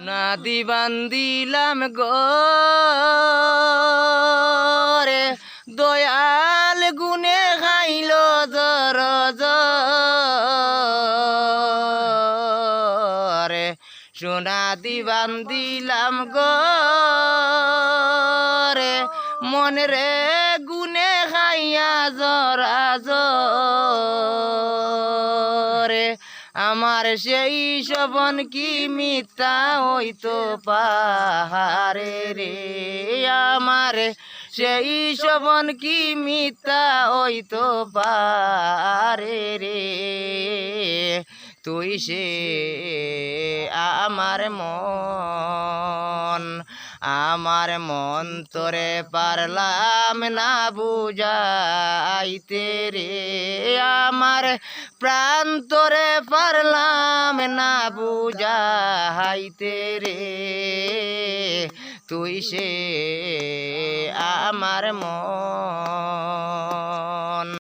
নাদি বান্দিলাম গো রে দয়াল গুনে খাইল জর রে সোনাদি বান্দিলাম গো রে মন রে গুনে খাইয়া জরা রে আমার সেই শবন কি মিথ্যা হইতো পাহাড়ে রে আমার সেই শবন কি মিথ্যা হইতো পাহাড়ে রে তুই সে আমার মন তোরে পারলাম না বুঝাইতে রে আমার প্রাণ তোরে পারলাম না বুঝাইতে রে তুই সে আমার মন।